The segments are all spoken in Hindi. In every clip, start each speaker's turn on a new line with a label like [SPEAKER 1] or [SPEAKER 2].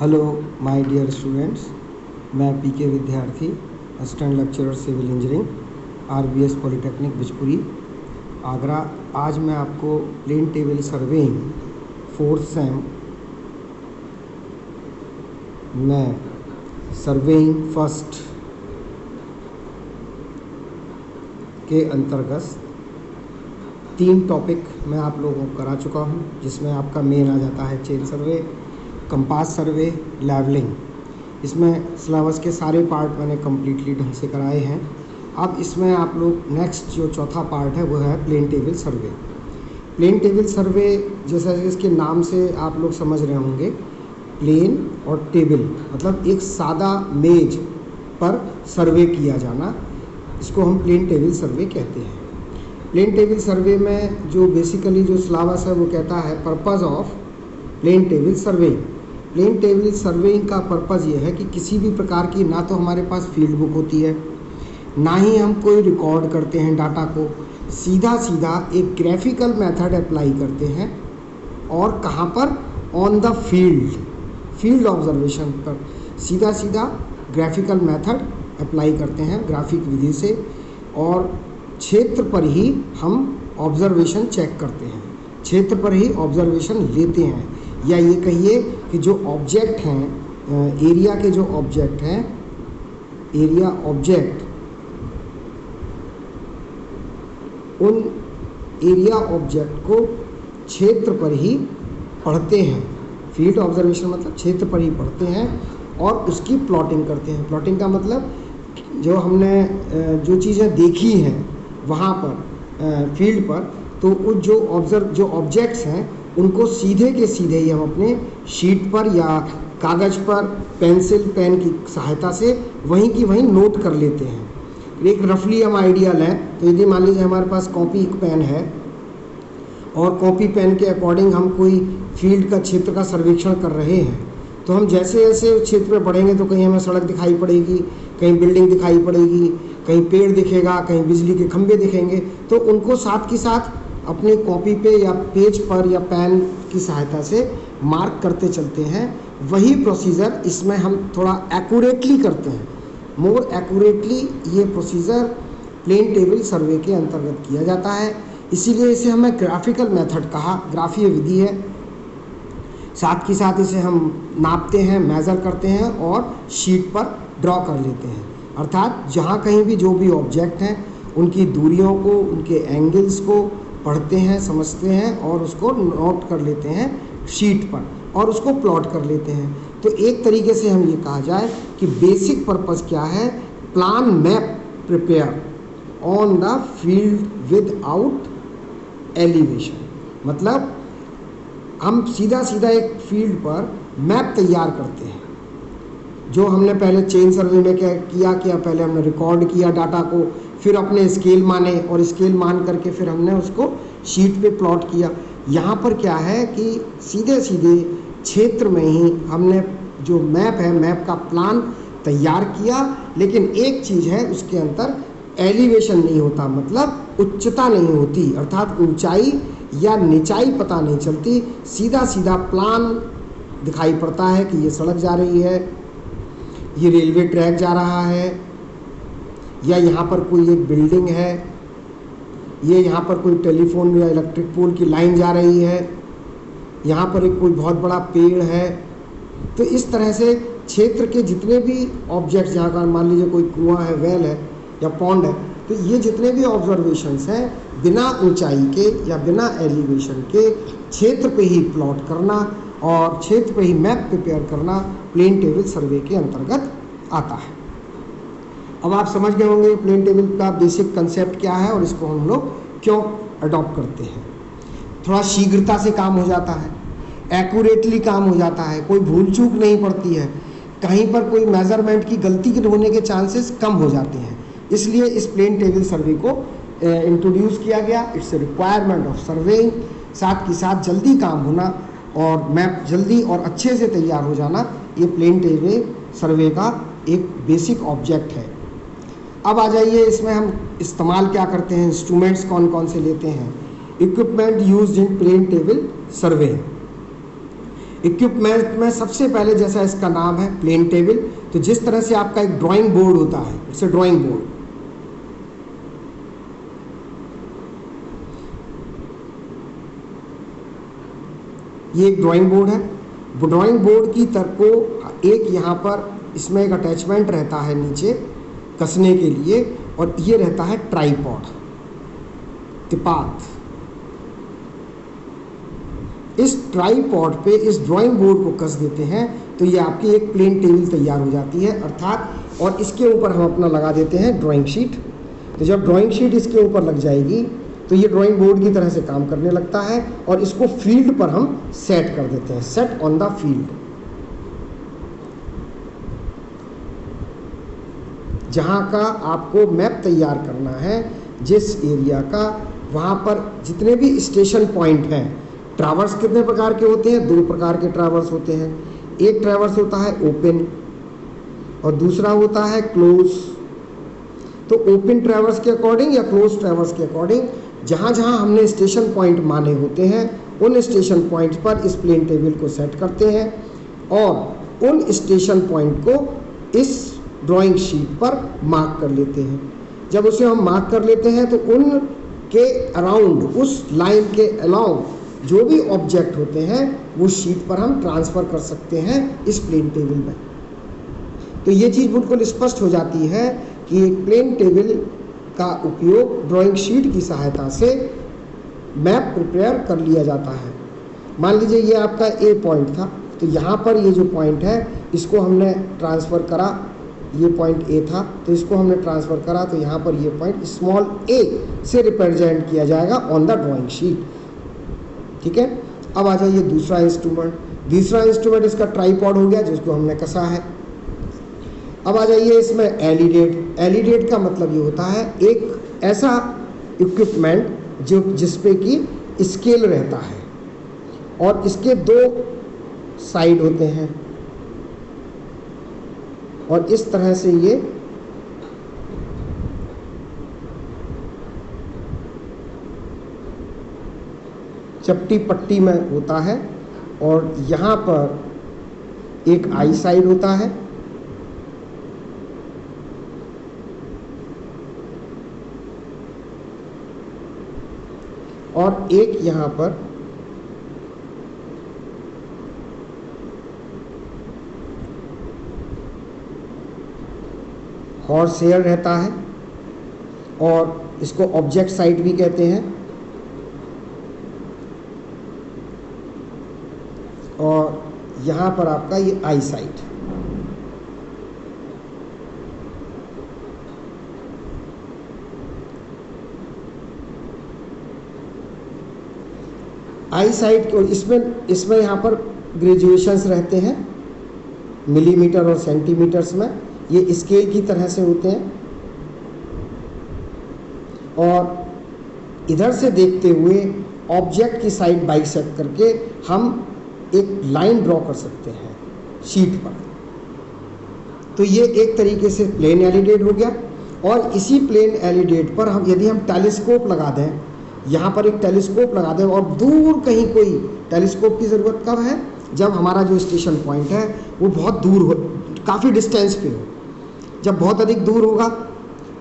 [SPEAKER 1] हेलो माय डियर स्टूडेंट्स, मैं PK Vidyarthi, assistant lecturer civil engineering, RBS polytechnic Bijpuri, Agra. आज मैं आपको plane table surveying 4th sem में सर्वेइंग फर्स्ट के अंतर्गत 3 टॉपिक मैं आप लोगों को करा चुका हूं, जिसमें आपका मेन आ जाता है chain survey, compass survey, levelling. इसमें सिलेबस के सारे पार्ट मैंने कम्प्लीटली ढंग से कराए हैं। अब इसमें आप लोग नेक्स्ट जो चौथा पार्ट है वो है plane table survey. Plane table survey जैसा इसके नाम से आप लोग समझ रहे होंगे, प्लेन और टेबल मतलब एक सादा मेज पर सर्वे किया जाना, इसको हम प्लेन टेबल सर्वे कहते हैं। प्लेन टेबल सर्वे में जो बेसिकली जो सिलेबस है वो कहता है purpose of plane table surveying. Plane table surveying का पर्पज़ ये है कि किसी भी प्रकार की ना तो हमारे पास फील्ड बुक होती है, ना ही हम कोई रिकॉर्ड करते हैं डाटा को, सीधा सीधा एक ग्राफिकल मेथड अप्लाई करते हैं। और कहाँ पर? ऑन द फील्ड ऑब्जर्वेशन पर सीधा सीधा ग्राफिकल मेथड अप्लाई करते हैं ग्राफिक विधि से, और क्षेत्र पर ही हम ऑब्जर्वेशन चेक करते हैं, क्षेत्र पर ही ऑब्जर्वेशन लेते हैं। या ये कहिए कि जो ऑब्जेक्ट हैं, एरिया के जो ऑब्जेक्ट हैं, एरिया ऑब्जेक्ट, उन एरिया ऑब्जेक्ट को क्षेत्र पर ही पढ़ते हैं। फील्ड ऑब्जर्वेशन मतलब क्षेत्र पर ही पढ़ते हैं और उसकी प्लॉटिंग करते हैं। प्लॉटिंग का मतलब जो हमने जो चीज़ें देखी हैं वहाँ पर फील्ड पर, तो वो जो ऑब्जेक्ट्स हैं उनको सीधे के सीधे ही हम अपने शीट पर या कागज़ पर पेंसिल पेन की सहायता से वहीं की वहीं नोट कर लेते हैं। एक रफली हम आइडिया लें तो यदि मान लीजिए हमारे पास कॉपी पेन है और कॉपी पेन के अकॉर्डिंग हम कोई फील्ड का क्षेत्र का सर्वेक्षण कर रहे हैं, तो हम जैसे जैसे क्षेत्र में बढ़ेंगे तो कहीं हमें सड़क दिखाई पड़ेगी, कहीं बिल्डिंग दिखाई पड़ेगी, कहीं पेड़ दिखेगा, कहीं बिजली के खंभे दिखेंगे, तो उनको साथ के साथ अपनी कॉपी पे या पेज पर या पेन की सहायता से मार्क करते चलते हैं। वही प्रोसीजर इसमें हम थोड़ा एक्यूरेटली करते हैं, मोर एक्यूरेटली ये प्रोसीजर प्लेन टेबल सर्वे के अंतर्गत किया जाता है। इसीलिए इसे हमें ग्राफिकल मेथड कहा, ग्राफीय विधि है। साथ के साथ इसे हम नापते हैं, मेज़र करते हैं और शीट पर ड्रॉ कर लेते हैं। अर्थात जहाँ कहीं भी जो भी ऑब्जेक्ट हैं उनकी दूरियों को, उनके एंगल्स को पढ़ते हैं, समझते हैं और उसको नोट कर लेते हैं शीट पर और उसको प्लॉट कर लेते हैं। तो एक तरीके से हम ये कहा जाए कि बेसिक पर्पस क्या है, plan map prepare on the field without elevation. मतलब हम सीधा सीधा एक फील्ड पर मैप तैयार करते हैं। जो हमने पहले चेन सर्वे में क्या किया, पहले हमने रिकॉर्ड किया डाटा को, फिर अपने स्केल माने और स्केल मान करके फिर हमने उसको शीट पे प्लॉट किया। यहाँ पर क्या है कि सीधे सीधे क्षेत्र में ही हमने जो मैप है, मैप का प्लान तैयार किया। लेकिन एक चीज़ है, उसके अंदर एलिवेशन नहीं होता, मतलब उच्चता नहीं होती, अर्थात ऊंचाई या निचाई पता नहीं चलती। सीधा सीधा प्लान दिखाई पड़ता है कि ये सड़क जा रही है, ये रेलवे ट्रैक जा रहा है, या यहाँ पर कोई एक बिल्डिंग है, ये यहाँ पर कोई टेलीफोन या इलेक्ट्रिक पोल की लाइन जा रही है, यहाँ पर एक कोई बहुत बड़ा पेड़ है। तो इस तरह से क्षेत्र के जितने भी ऑब्जेक्ट्स, यहाँ का मान लीजिए कोई कुआं है, वेल है या पॉन्ड है, तो ये जितने भी ऑब्जर्वेशंस हैं बिना ऊंचाई के या बिना एलिवेशन के क्षेत्र पे ही प्लॉट करना और क्षेत्र पे ही मैप प्रिपेयर करना प्लेन टेबल सर्वे के अंतर्गत आता है। अब आप समझ गए होंगे प्लेन टेबल का बेसिक कंसेप्ट क्या है और इसको हम लोग क्यों अडॉप्ट करते हैं। थोड़ा शीघ्रता से काम हो जाता है, एक्यूरेटली काम हो जाता है, कोई भूल चूक नहीं पड़ती है, कहीं पर कोई मेजरमेंट की गलती होने के चांसेस कम हो जाते हैं। इसलिए इस प्लेन टेबल सर्वे को इंट्रोड्यूस किया गया। It's a requirement of surveying. साथ के साथ जल्दी काम होना और मैप जल्दी और अच्छे से तैयार हो जाना, ये प्लेन टेबल सर्वे का एक बेसिक ऑब्जेक्ट है। अब आ जाइए, इसमें हम इस्तेमाल क्या करते हैं, इंस्ट्रूमेंट्स कौन कौन से लेते हैं। Equipment used in plane table survey. Equipment में सबसे पहले, जैसा इसका नाम है प्लेन टेबल, तो जिस तरह से आपका एक ड्राइंग बोर्ड होता है, इट्स ड्राइंग बोर्ड, ये एक ड्राइंग बोर्ड है। ड्राइंग बोर्ड की तरफ को एक यहाँ पर इसमें एक अटैचमेंट रहता है नीचे कसने के लिए, और ये रहता है ट्राइपॉड, तिपात। इस ट्राइपॉड पे इस ड्राइंग बोर्ड को कस देते हैं तो ये आपकी एक प्लेन टेबल तैयार हो जाती है, अर्थात, और इसके ऊपर हम अपना लगा देते हैं ड्राइंग शीट। तो जब ड्राइंग शीट इसके ऊपर लग जाएगी तो ये ड्राइंग बोर्ड की तरह से काम करने लगता है, और इसको फील्ड पर हम सेट कर देते हैं, सेट ऑन द फील्ड। जहाँ का आपको मैप तैयार करना है, जिस एरिया का, वहाँ पर जितने भी स्टेशन पॉइंट हैं, ट्रैवर्स कितने प्रकार के होते हैं? 2 प्रकार के ट्रैवर्स होते हैं। एक ट्रैवर्स होता है ओपन और दूसरा होता है क्लोज। तो ओपन ट्रैवर्स के अकॉर्डिंग या क्लोज ट्रैवर्स के अकॉर्डिंग जहाँ जहाँ हमने स्टेशन पॉइंट माने होते हैं, उन स्टेशन पॉइंट्स पर इस प्लेन टेबल को सेट करते हैं और उन स्टेशन पॉइंट को इस ड्राइंग शीट पर मार्क कर लेते हैं। जब उसे हम मार्क कर लेते हैं तो उन के अराउंड, उस लाइन के अलाउंड जो भी ऑब्जेक्ट होते हैं वो शीट पर हम ट्रांसफ़र कर सकते हैं इस प्लेन टेबल में। तो ये चीज़ बिल्कुल स्पष्ट हो जाती है कि एक प्लेन टेबल का उपयोग ड्राइंग शीट की सहायता से मैप प्रिपेयर कर लिया जाता है। मान लीजिए ये आपका ए पॉइंट था, तो यहाँ पर ये जो पॉइंट है इसको हमने ट्रांसफ़र करा, ये पॉइंट ए था तो इसको हमने ट्रांसफ़र करा, तो यहाँ पर ये पॉइंट स्मॉल ए से रिप्रेजेंट किया जाएगा ऑन द ड्राइंग शीट। ठीक है, अब आ जाइए दूसरा इंस्ट्रूमेंट। दूसरा इंस्ट्रूमेंट इसका ट्राइपॉड हो गया जिसको हमने कसा है। अब आ जाइए इसमें एलिडेट। एलिडेट का मतलब ये होता है एक ऐसा इक्विपमेंट जो जिसपे कि स्केल रहता है और इसके 2 साइड होते हैं और इस तरह से ये चपटी पट्टी में होता है और यहाँ पर एक आई साइड होता है और एक यहाँ पर हॉर्स हेयर रहता है और इसको ऑब्जेक्ट साइड भी कहते हैं। और यहाँ पर आपका ये आई साइट। आई साइट को इसमें यहाँ पर ग्रेजुएशंस रहते हैं मिलीमीटर और सेंटीमीटर्स में, ये स्केल की तरह से होते हैं और इधर से देखते हुए ऑब्जेक्ट की साइड बाइसेक्ट करके हम एक लाइन ड्रॉ कर सकते हैं शीट पर। तो ये एक तरीके से प्लेन एलिडेट हो गया। और इसी प्लेन एलिडेट पर हम यदि हम टेलीस्कोप लगा दें, यहाँ पर एक टेलीस्कोप लगा दें और दूर कहीं कोई, टेलीस्कोप की ज़रूरत कब है? जब हमारा जो स्टेशन पॉइंट है वो बहुत दूर हो, काफ़ी डिस्टेंस पे हो। जब बहुत अधिक दूर होगा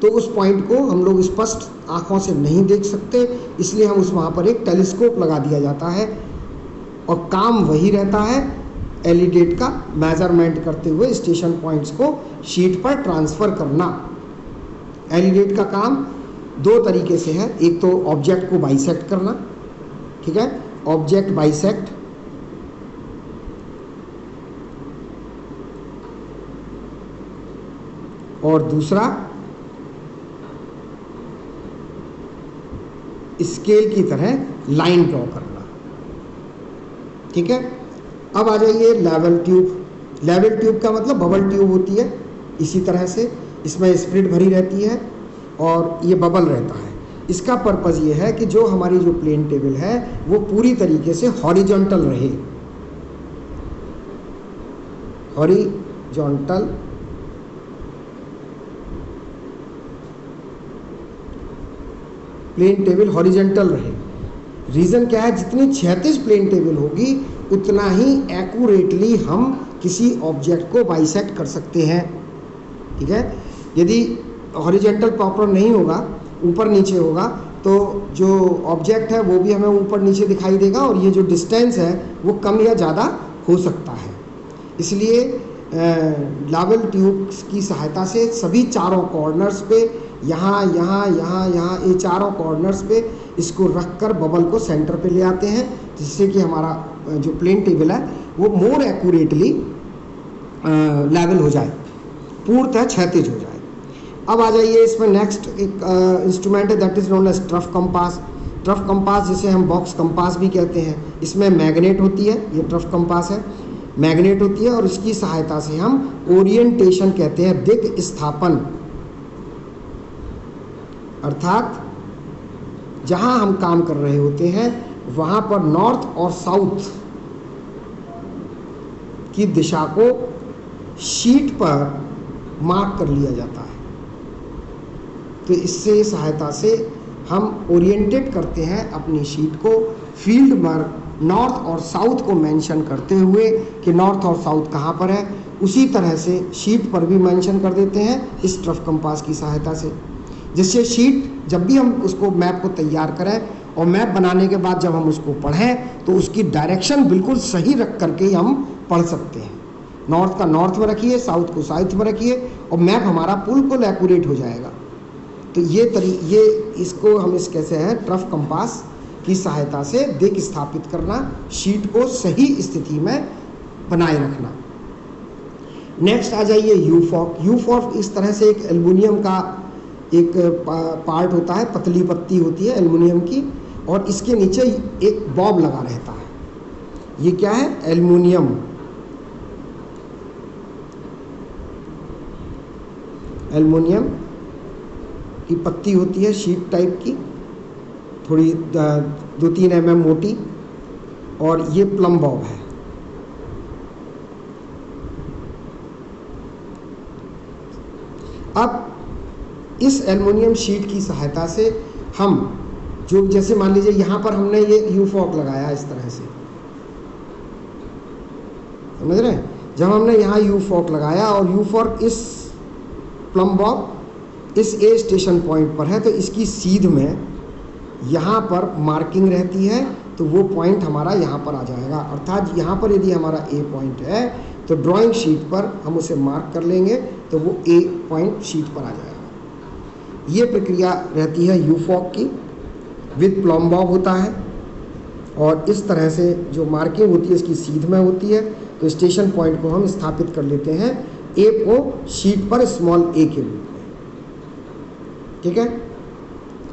[SPEAKER 1] तो उस पॉइंट को हम लोग स्पष्ट आँखों से नहीं देख सकते, इसलिए हम वहाँ पर एक टेलीस्कोप लगा दिया जाता है और काम वही रहता है एलिडेट का मेजरमेंट करते हुए स्टेशन पॉइंट्स को शीट पर ट्रांसफ़र करना। एलिडेट का काम 2 तरीके से है, एक तो ऑब्जेक्ट को बाइसेक्ट करना, ठीक है, ऑब्जेक्ट बाइसेक्ट, और दूसरा स्केल की तरह लाइन ड्रॉ करना। ठीक है, अब आ जाइए लेवल ट्यूब। लेवल ट्यूब का मतलब बबल ट्यूब होती है, इसी तरह से इसमें स्प्रिट भरी रहती है और ये बबल रहता है। इसका पर्पज़ ये है कि जो हमारी जो प्लेन टेबल है वो पूरी तरीके से हॉरिजॉन्टल रहे, हॉरिजॉन्टल प्लेन टेबल हॉरिजॉन्टल रहे। रीज़न क्या है? जितनी क्षैतिज प्लेन टेबल होगी उतना ही एक्यूरेटली हम किसी ऑब्जेक्ट को बाइसेक्ट कर सकते हैं। ठीक है, यदि हॉरिजॉन्टल प्रॉपर नहीं होगा, ऊपर नीचे होगा, तो जो ऑब्जेक्ट है वो भी हमें ऊपर नीचे दिखाई देगा और ये जो डिस्टेंस है वो कम या ज़्यादा हो सकता है। इसलिए लावेल ट्यूब की सहायता से सभी चारों कॉर्नर्स पे, यहाँ यहाँ यहाँ यहाँ, ये चारों कॉर्नर्स पे इसको रखकर बबल को सेंटर पे ले आते हैं, जिससे कि हमारा जो प्लेन टेबल है वो मोर एक्यूरेटली लेवल हो जाए, पूर्णतः क्षैतिज हो जाए। अब आ जाइए, इसमें नेक्स्ट एक इंस्ट्रूमेंट है that is known as trough compass. Trough compass जिसे हम बॉक्स कंपास भी कहते हैं, इसमें मैग्नेट होती है, ये ट्रफ कंपास है, मैग्नेट होती है और इसकी सहायता से हम ओरिएंटेशन कहते हैं, दिक् स्थापन, अर्थात जहां हम काम कर रहे होते हैं वहां पर नॉर्थ और साउथ की दिशा को शीट पर मार्क कर लिया जाता है। तो इससे सहायता से हम ओरिएंटेट करते हैं अपनी शीट को फील्ड पर नॉर्थ और साउथ को मेंशन करते हुए कि नॉर्थ और साउथ कहाँ पर है। उसी तरह से शीट पर भी मेंशन कर देते हैं इस ट्रफ कंपास की सहायता से, जिससे शीट जब भी हम उसको मैप को तैयार करें और मैप बनाने के बाद जब हम उसको पढ़ें तो उसकी डायरेक्शन बिल्कुल सही रख करके ही हम पढ़ सकते हैं। नॉर्थ का नॉर्थ में रखिए, साउथ को साउथ में रखिए और मैप हमारा बिल्कुल एक्यूरेट हो जाएगा। तो ये इसको हम इस कैसे हैं, ट्रफ कंपास की सहायता से दिक् स्थापित करना, शीट को सही स्थिति में बनाए रखना। नेक्स्ट आ जाइए यूफॉर्क। यूफॉर्क इस तरह से एक एल्युमिनियम का एक पार्ट होता है, पतली पत्ती होती है एल्युमिनियम की, और इसके नीचे एक बॉब लगा रहता है। ये क्या है, एल्युमिनियम। एल्युमिनियम की पत्ती होती है, शीट टाइप की, थोड़ी 2-3 mm मोटी, और ये प्लम बॉब है। अब इस एल्युमिनियम शीट की सहायता से हम जो, जैसे मान लीजिए यहाँ पर हमने ये यूफॉर्क लगाया इस तरह से, समझ रहे हैं, जब हमने यहाँ यूफॉर्क लगाया और यूफॉर्क इस प्लम बॉब इस ए स्टेशन पॉइंट पर है, तो इसकी सीध में यहाँ पर मार्किंग रहती है, तो वो पॉइंट हमारा यहाँ पर आ जाएगा। अर्थात यहाँ पर यदि हमारा ए पॉइंट है तो ड्राइंग शीट पर हम उसे मार्क कर लेंगे तो वो ए पॉइंट शीट पर आ जाएगा। ये प्रक्रिया रहती है यूफॉर्क की, विद प्लम बॉब होता है, और इस तरह से जो मार्किंग होती है इसकी सीध में होती है, तो स्टेशन पॉइंट को हम स्थापित कर लेते हैं ए को शीट पर स्मॉल ए के रूप में। ठीक है,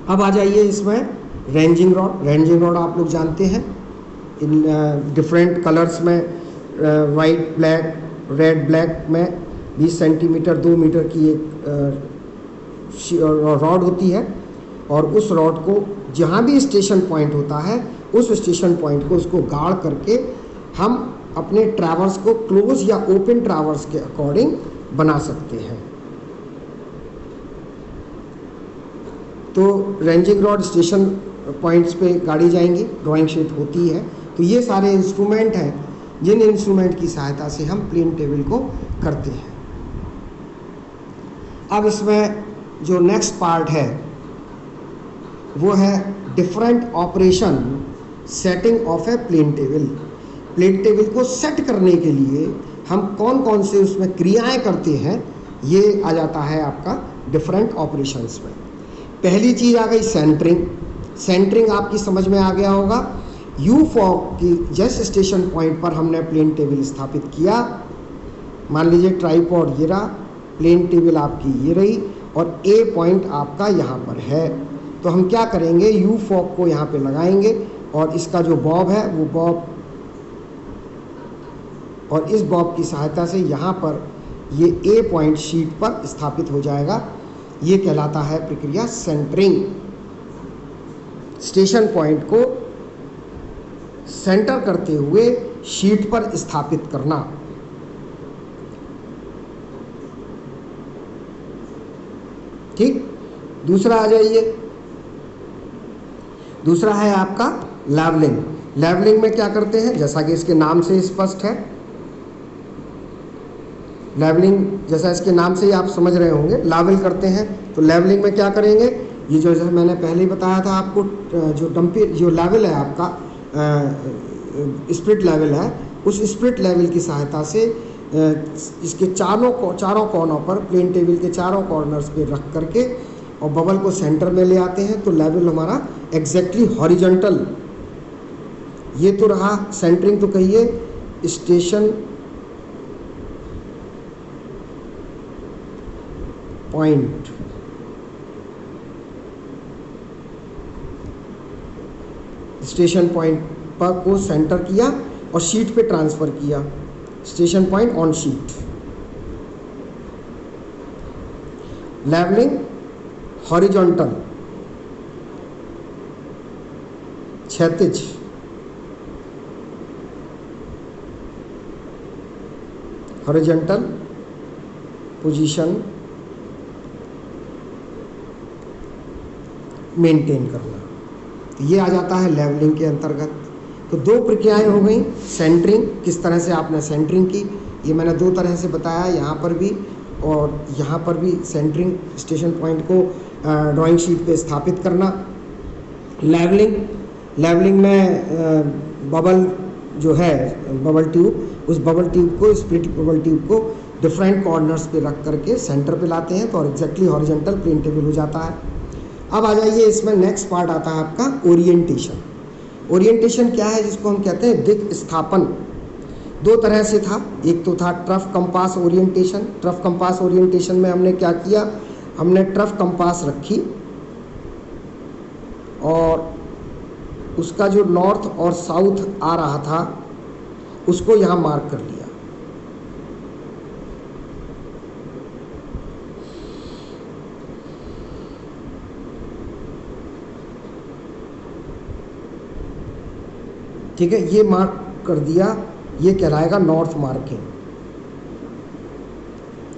[SPEAKER 1] अब आ जाइए इसमें रेंजिंग रॉड। रेंजिंग रॉड आप लोग जानते हैं, इन डिफरेंट कलर्स में, वाइट, ब्लैक, रेड, ब्लैक में 20 सेंटीमीटर 2 मीटर की एक रॉड होती है, और उस रॉड को जहाँ भी स्टेशन पॉइंट होता है उस स्टेशन पॉइंट को उसको गाड़ करके हम अपने ट्रैवर्स को क्लोज या ओपन ट्रैवर्स के अकॉर्डिंग बना सकते हैं। तो रेंजिंग रॉड स्टेशन पॉइंट्स पे गाड़ी जाएंगी, ड्राइंग शीट होती है। तो ये सारे इंस्ट्रूमेंट हैं जिन इंस्ट्रूमेंट की सहायता से हम प्लेन टेबल को करते हैं। अब इसमें जो नेक्स्ट पार्ट है वो है different operation setting of a plane table. Plane table को सेट करने के लिए हम कौन कौन से उसमें क्रियाएं करते हैं, ये आ जाता है आपका डिफरेंट ऑपरेशंस में। पहली चीज़ आ गई सेंटरिंग। सेंटरिंग आपकी समझ में आ गया होगा। यूफॉर्क की जिस स्टेशन पॉइंट पर हमने प्लेन टेबल स्थापित किया, मान लीजिए ट्राइपॉड ये रहा, प्लेन टेबल आपकी ये रही, और ए पॉइंट आपका यहाँ पर है, तो हम क्या करेंगे, यूफॉर्क को यहाँ पे लगाएंगे और इसका जो बॉब है वो बॉब, और इस बॉब की सहायता से यहाँ पर ये ए पॉइंट शीट पर स्थापित हो जाएगा। ये कहलाता है प्रक्रिया सेंटरिंग। स्टेशन पॉइंट को सेंटर करते हुए शीट पर स्थापित करना। ठीक, दूसरा आ जाइए, दूसरा है आपका लेवलिंग। लेवलिंग में क्या करते हैं, जैसा कि इसके नाम से स्पष्ट है, लेवलिंग जैसा इसके नाम से ही आप समझ रहे होंगे, लेवल करते हैं। तो लेवलिंग में क्या करेंगे, ये जो जैसे मैंने पहले ही बताया था आपको, जो डंपिंग जो लेवल है आपका स्प्लिट लेवल है, उस स्प्लिट लेवल की सहायता से इसके चारों कोनों पर, प्लेन टेबल के चारों कॉर्नर्स पे रख करके और बबल को सेंटर में ले आते हैं, तो लेवल हमारा एग्जैक्टली हॉरिजॉन्टल। ये तो रहा सेंटरिंग, तो कहिए स्टेशन पॉइंट। स्टेशन पॉइंट पर को सेंटर किया और शीट पे ट्रांसफर किया, station point on sheet. Levelling horizontal, क्षैतिज, हॉरिजॉन्टल पोजीशन मेंटेन करना, तो ये आ जाता है लेवलिंग के अंतर्गत। तो दो प्रक्रियाएं हो गई, सेंटरिंग, किस तरह से आपने सेंटरिंग की, ये मैंने दो तरह से बताया, यहाँ पर भी और यहाँ पर भी सेंटरिंग, स्टेशन पॉइंट को ड्राइंग शीट पे स्थापित करना। लेवलिंग में बबल जो है, बबल ट्यूब, उस बबल ट्यूब को, स्प्लिट बबल ट्यूब को डिफरेंट कॉर्नर्स पे रख करके सेंटर पे लाते हैं, तो एग्जैक्टली हॉरिजॉन्टल प्लेन टेबल हो जाता है। अब आ जाइए, इसमें नेक्स्ट पार्ट आता है आपका ओरिएंटेशन। ओरिएंटेशन क्या है, जिसको हम कहते हैं दिक् स्थापन। दो तरह से था, एक तो था trough compass orientation. Trough compass orientation में हमने क्या किया, हमने ट्रफ कंपास रखी और उसका जो नॉर्थ और साउथ आ रहा था उसको यहाँ मार्क कर लिया। ठीक है, ये मार्क कर दिया, ये कहलाएगा north marking,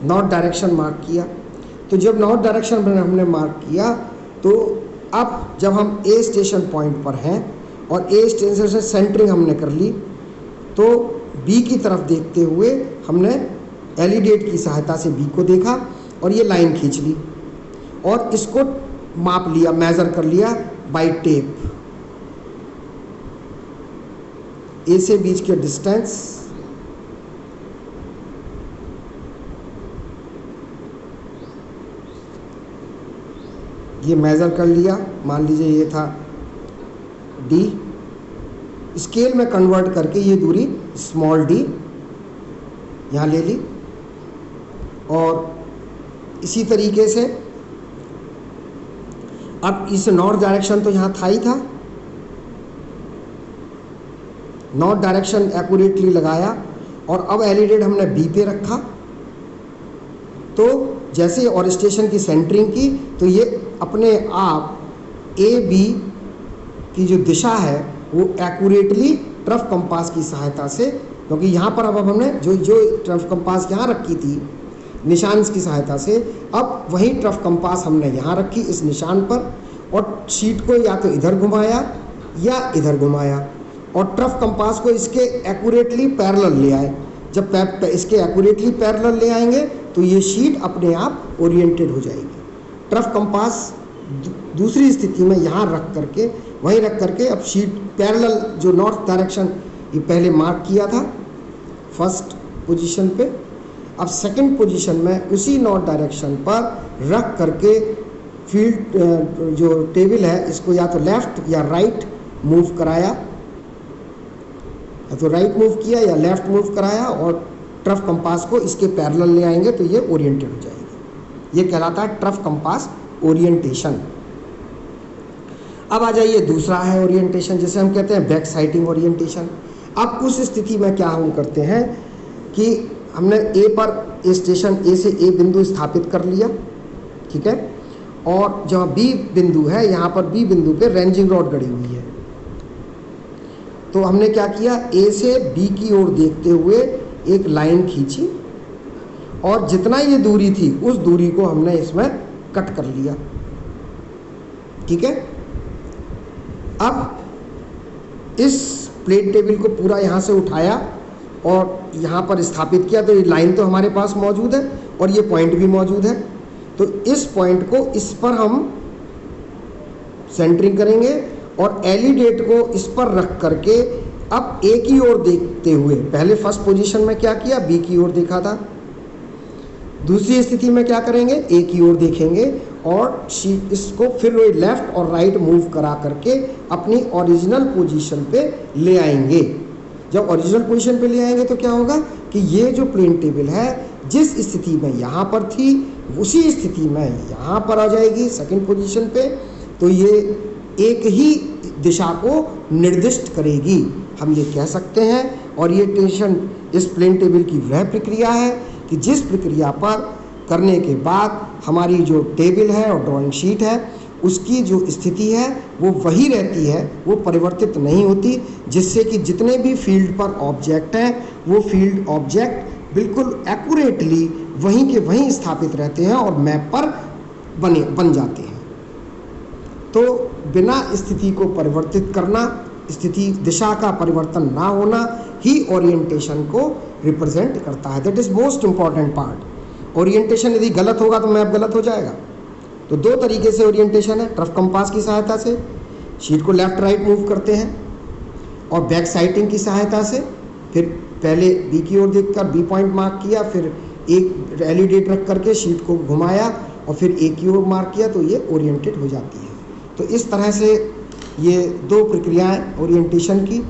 [SPEAKER 1] north direction mark किया। तो जब नॉर्थ डायरेक्शन हमने मार्क किया, तो अब जब हम ए स्टेशन पॉइंट पर हैं और ए स्टेशन से सेंटरिंग हमने कर ली, तो बी की तरफ देखते हुए हमने एलिडेट की सहायता से बी को देखा और ये लाइन खींच ली और इसको माप लिया, मेज़र कर लिया बाय टेप। ए से बीच के डिस्टेंस, ये मेज़र कर लिया, मान लीजिए ये था डी, स्केल में कन्वर्ट करके ये दूरी स्मॉल डी यहाँ ले ली। और इसी तरीके से अब इस नॉर्थ डायरेक्शन तो यहाँ था ही था, नॉर्थ डायरेक्शन एक्यूरेटली लगाया और अब एलिडेट हमने बी पे रखा। तो जैसे और स्टेशन की सेंटरिंग की, तो ये अपने आप ए बी की जो दिशा है वो एक्यूरेटली ट्रफ कंपास की सहायता से, क्योंकि यहाँ पर अब हमने जो ट्रफ कंपास यहाँ रखी थी निशान की सहायता से, अब वही ट्रफ कंपास हमने यहाँ रखी इस निशान पर और शीट को या तो इधर घुमाया या इधर घुमाया और ट्रफ कंपास को इसके एक्यूरेटली पैरेलल ले आए। जब इसके एक्यूरेटली पैरेलल ले आएंगे तो ये शीट अपने आप ओरिएंटेड हो जाएगी। ट्रफ कंपास दूसरी स्थिति में यहाँ रख करके, वहीं रख करके अब शीट पैरेलल जो नॉर्थ डायरेक्शन ये पहले मार्क किया था फर्स्ट पोजीशन पे, अब सेकंड पोजीशन में उसी नॉर्थ डायरेक्शन पर रख करके फील्ड जो टेबल है इसको या तो लेफ्ट या राइट मूव कराया, या तो राइट मूव किया या लेफ्ट मूव कराया और ट्रफ कंपास को इसके पैरेलल ले आएंगे तो ये ओरिएंटेड हो जाएगी। ये कहलाता है ट्रफ कंपास ओरिएंटेशन। अब आ जाइए, दूसरा है ओरिएंटेशन जिसे हम कहते हैं बैक साइटिंग ओरिएंटेशन। अब उस स्थिति में क्या हम करते हैं कि हमने ए पर स्टेशन ए से ए बिंदु स्थापित कर लिया, ठीक है, और जहाँ बी बिंदु है यहाँ पर बी बिंदु पे रेंजिंग रॉड गड़ी हुई है। तो हमने क्या किया, ए से बी की ओर देखते हुए एक लाइन खींची और जितना ये दूरी थी उस दूरी को हमने इसमें कट कर लिया, ठीक है। अब इस प्लेन टेबल को पूरा यहाँ से उठाया और यहाँ पर स्थापित किया, तो ये लाइन तो हमारे पास मौजूद है और ये पॉइंट भी मौजूद है। तो इस पॉइंट को इस पर हम सेंटरिंग करेंगे और एलिडेट को इस पर रख करके अब ए की ओर देखते हुए, पहले फर्स्ट पोजीशन में क्या किया, बी की ओर देखा था, दूसरी स्थिति में क्या करेंगे, ए की ओर देखेंगे और इसको फिर लेफ्ट और राइट मूव करा करके अपनी ओरिजिनल पोजीशन पे ले आएंगे। जब ओरिजिनल पोजीशन पे ले आएंगे तो क्या होगा कि ये जो प्लेन टेबल है जिस स्थिति में यहाँ पर थी उसी स्थिति में यहाँ पर आ जाएगी सेकंड पोजीशन पे। तो ये एक ही दिशा को निर्दिष्ट करेगी, हम ये कह सकते हैं। ओरिएंटेशन इस प्लेन टेबल की वह प्रक्रिया है कि जिस प्रक्रिया पर करने के बाद हमारी जो टेबल है और ड्राइंग शीट है उसकी जो स्थिति है वो वही रहती है, वो परिवर्तित नहीं होती, जिससे कि जितने भी फील्ड पर ऑब्जेक्ट हैं वो फील्ड ऑब्जेक्ट बिल्कुल एक्यूरेटली वहीं के वहीं स्थापित रहते हैं और मैप पर बन जाते हैं। तो बिना स्थिति को परिवर्तित करना, स्थिति दिशा का परिवर्तन ना होना ही ओरिएंटेशन को रिप्रेजेंट करता है। That is most important part. Orientation यदि गलत होगा तो मैप गलत हो जाएगा। तो दो तरीके से ओरिएंटेशन है, टर्फ कंपास की सहायता से शीट को लेफ्ट राइट मूव करते हैं और बैक साइटिंग की सहायता से फिर पहले बी की ओर देखकर बी पॉइंट मार्क किया, फिर एक एलिडेट रख करके शीट को घुमाया और फिर ए की ओर मार्क किया, तो ये ओरिएंटेड हो जाती है। तो इस तरह से ये दो प्रक्रियाएं ओरिएंटेशन की,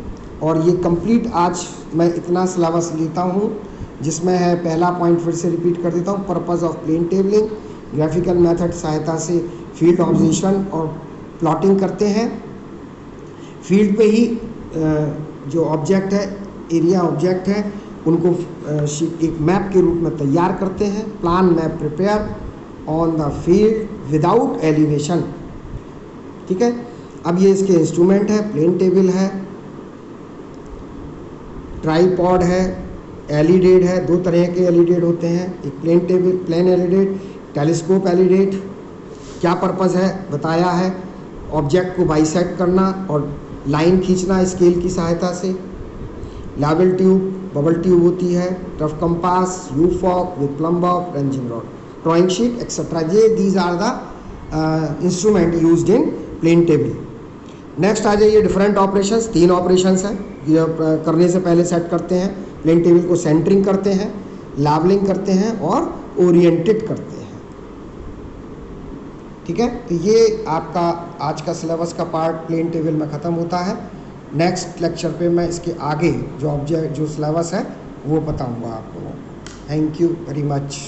[SPEAKER 1] और ये कंप्लीट आज मैं इतना सिलेबस लेता हूँ जिसमें है, पहला पॉइंट फिर से रिपीट कर देता हूँ, purpose of plane tabling, graphical method सहायता से फील्ड ऑब्जर्वेशन और प्लॉटिंग करते हैं, फील्ड पे ही जो ऑब्जेक्ट है, एरिया ऑब्जेक्ट है, उनको एक मैप के रूप में तैयार करते हैं, plan map prepare on the field without elevation. ठीक है, अब ये इसके इंस्ट्रूमेंट है, प्लेन टेबल है, ट्राईपॉड है, एलिडेट है, दो तरह के एलिडेट होते हैं, एक plane table plane alidade, telescope alidade. क्या पर्पस है बताया है, ऑब्जेक्ट को बाइसेक्ट करना और लाइन खींचना स्केल की सहायता से, लेवल ट्यूब, बबल ट्यूब होती है, trough compass, U fork with plumb box, ranging rod, drawing sheet etcetera. ये these are the instrument used in plane table. Next आ जाइए डिफरेंट ऑपरेशंस। 3 ऑपरेशंस हैं ये करने से पहले सेट करते हैं। प्लेन टेबल को सेंटरिंग करते हैं, लेवलिंग करते हैं और ओरिएंटेड करते हैं। ठीक है, तो ये आपका आज का सिलेबस का पार्ट प्लेन टेबल में ख़त्म होता है। नेक्स्ट लेक्चर पे मैं इसके आगे जो सिलेबस है वो बताऊंगा आपको। Thank you very much.